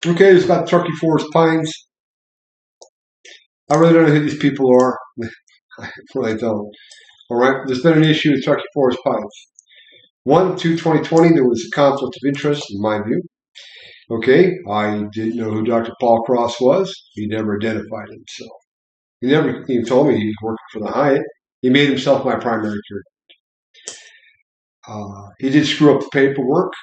Okay, it's got Turkey Forest Pines. I really don't know who these people are. I really don't. All right, there's been an issue with Turkey Forest Pines. 1/2/2020, there was a conflict of interest, in my view. Okay, I didn't know who Dr. Paul Cross was. He never identified himself. He never even told me he was working for the Hyatt. He made himself my primary care. He did screw up the paperwork.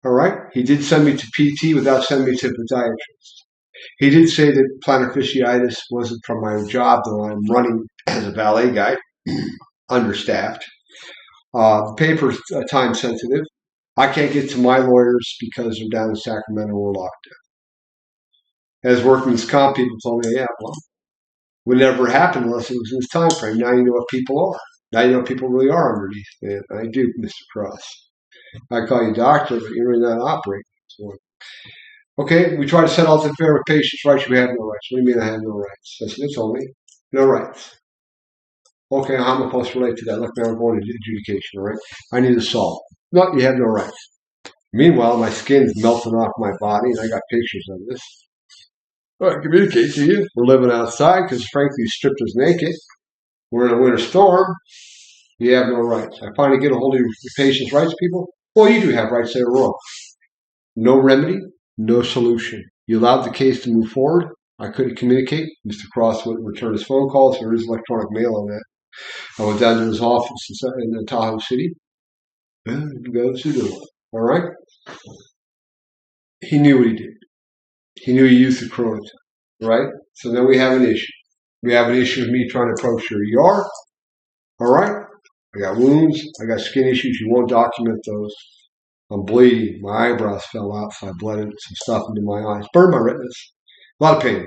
All right, he did send me to PT without sending me to podiatrist. He did say that plantar fasciitis wasn't from my job, though I'm running as a valet guy, understaffed. The paper's time sensitive. I can't get to my lawyers because they're down in Sacramento or locked down. As workman's comp people told me, yeah, well, would never happen unless it was in this time frame. Now you know what people are. Now you know what people really are underneath. And I do, Mr. Cross. I call you doctor, but you're really not operating. So, okay, we try to set all to fair with patients' rights. You have no rights. What do you mean I have no rights? That's what they told me. No rights. Okay, how am I supposed to relate to that? Look, now I'm going to adjudication, all right? I need to solve. No, you have no rights. Meanwhile, my skin's melting off my body, and I got pictures of this. Well, I communicate to you. We're living outside because, frankly, you stripped us naked. We're in a winter storm. You have no rights. I finally get a hold of your patient's rights, people. Well, you do have rights. They're wrong. No remedy, no solution. You allowed the case to move forward. I couldn't communicate. Mr. Cross wouldn't return his phone calls. There is electronic mail on that. I went down to his office in Tahoe City. All right? He knew what he did. He knew he used the chronotype, right? So then we have an issue. We have an issue with me trying to approach your ER, all right? I got wounds. I got skin issues. You won't document those. I'm bleeding. My eyebrows fell out, so I bled some stuff into my eyes. Burned my retinas. A lot of pain.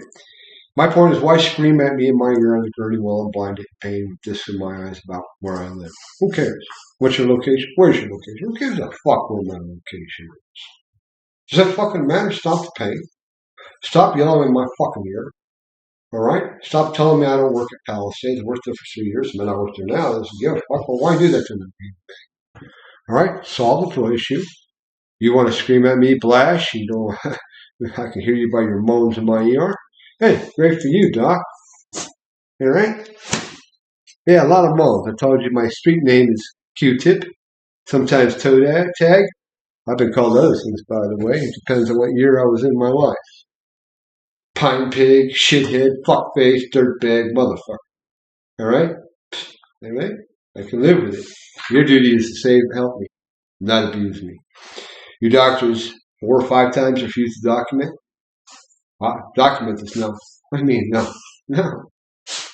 My point is, why scream at me in my ear on the gurney while I'm blinded in pain with this in my eyes about where I live? Who cares? What's your location? Where's your location? Who gives a fuck where my location is? Does that fucking matter? Stop the pain. Stop yelling in my fucking ear. All right? Stop telling me I don't work at Palisades. I worked there for 3 years, and then I work there now. This is, fuck. Well, why do that to me? All right? Solve the throat issue. You want to scream at me, Blash? You know, I can hear you by your moans in my ear. Hey, great for you, Doc. All right? Yeah, a lot of moans. I told you my street name is Q-Tip, sometimes Toe Tag. I've been called other things, by the way. It depends on what year I was in my life. Pine pig, shithead, fuckface, dirtbag, motherfucker. All right? All right? I can live with it. Your duty is to help me, not abuse me. You doctors 4 or 5 times refuse to document. Document this? No. What do you mean? No. No.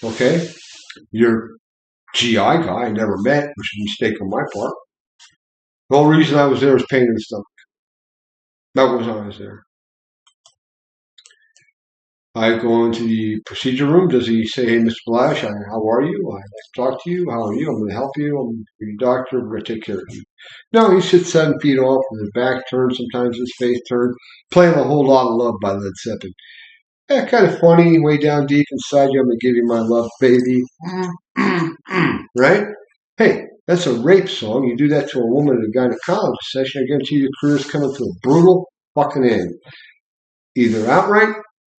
Okay? Your GI guy I never met, which is a mistake on my part. The whole reason I was there was pain in the stomach. That was why I was there. I go into the procedure room. Does he say, hey, Mr. Blash, how are you? I'd like to talk to you. How are you? I'm going to help you. I'm your doctor. We're going to take care of you. No, he sits 7 feet off with his back turned, sometimes his face turned, playing a whole lot of love by Led Zeppelin. Yeah, kind of funny, way down deep inside you. I'm going to give you my love, baby. Right? Hey, that's a rape song. You do that to a woman in a gynecologist session, I guarantee your career's coming to a brutal fucking end. Either outright,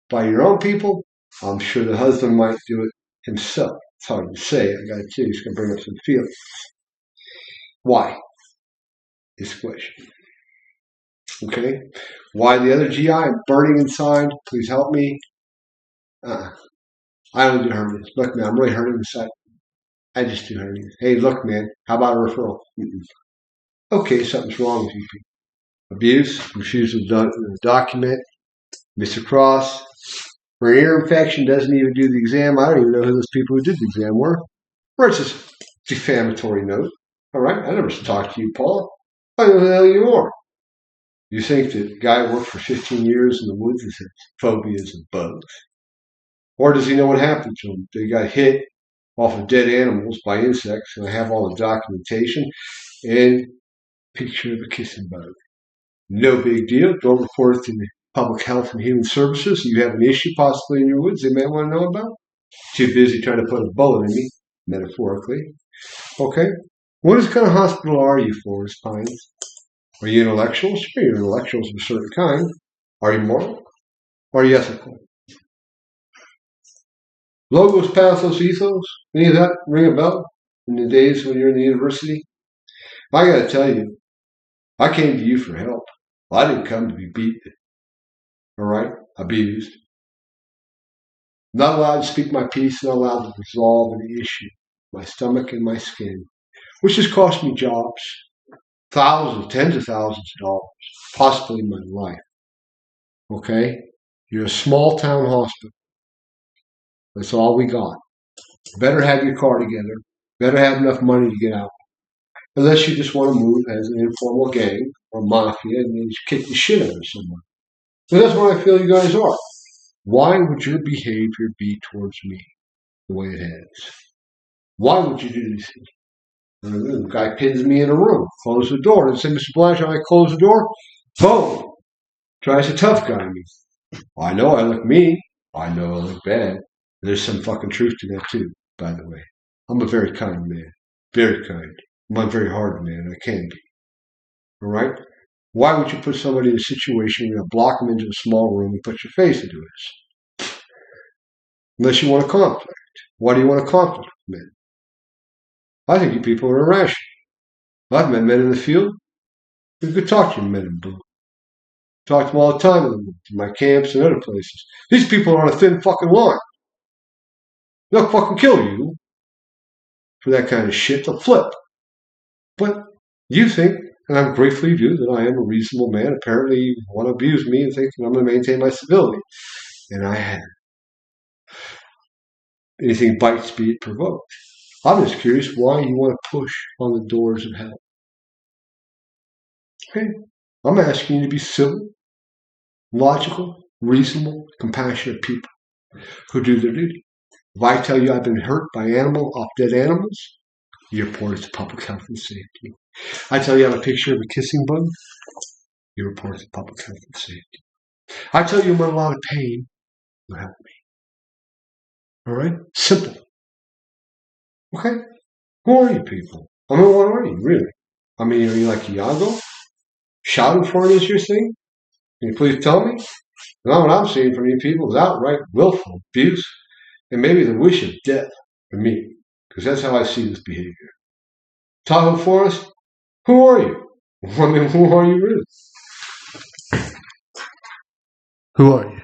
by your own people, I'm sure the husband might do it himself. It's hard to say. I got to tell you, it's going to bring up some feelings. Why? Is the question. Okay? Why the other GI? I'm burning inside. Please help me. I don't do hernias. Look, man, I'm really hurting inside. I just do hernias. Hey, look, man, how about a referral? Okay, something's wrong with you people. Abuse, refusal to document, Mr. Cross. For an ear infection, doesn't even do the exam. I don't even know who those people who did the exam were. Or it's just defamatory note. All right, I never talked to you, Paul. I know who the hell you are. You think that the guy worked for 15 years in the woods and has phobias of bugs? Or does he know what happened to him? They got hit off of dead animals by insects, and I have all the documentation and picture of a kissing bug. No big deal. Don't report it to the Public Health and Human Services. You have an issue possibly in your woods they may want to know about. Too busy trying to put a bullet in me, metaphorically. Okay. What kind of hospital are you, Forest Pines? Are you intellectuals? Sure, you're intellectuals of a certain kind. Are you moral? Are you ethical? Logos, pathos, ethos, any of that ring a bell in the days when you're in the university? I gotta tell you, I came to you for help. I didn't come to be beaten. All right? Abused. Not allowed to speak my piece, not allowed to resolve any issue. My stomach and my skin, which has cost me jobs, thousands, tens of thousands of dollars, possibly my life. Okay? You're a small town hospital. That's all we got. Better have your car together. Better have enough money to get out. Unless you just want to move as an informal gang or mafia and then just kick the shit out of someone. So that's what I feel you guys are. Why would your behavior be towards me the way it has? Why would you do these things? The guy pins me in a room, close the door, and say, Mr. Blanchard, I close the door. Boom! Tries to tough guy me. I know I look mean. I know I look bad. There's some fucking truth to that too, by the way. I'm a very kind man. Very kind. I'm a very hard man. I can be. All right? Why would you put somebody in a situation where you block them into a small room and put your face into it? Unless you want a conflict. Why do you want a conflict with men? I think you people are irrational. I've met men in the field. You could talk to men in blue. Talk to them all the time in my camps and other places. These people are on a thin fucking line. They'll fucking kill you for that kind of shit. They'll flip. But you think, and I gratefully do, that I am a reasonable man. Apparently you want to abuse me and think that I'm going to maintain my civility. And I have. Anything bites, be it provoked. I'm just curious why you want to push on the doors of hell. Okay? I'm asking you to be civil, logical, reasonable, compassionate people who do their duty. If I tell you I've been hurt by dead animals, you report it to public health and safety. I tell you I have a picture of a kissing bug, you report it to public health and safety. I tell you I'm in a lot of pain, you help me. All right? Simple. Okay? Who are you people? I mean, what are you, really? I mean, are you like Iago? Shouting for it is your thing? Can you please tell me? Now what I'm seeing from you people is outright willful abuse and maybe the wish of death for me, because that's how I see this behavior. Tahoe Forest, who are you? I mean, who are you really? Who are you?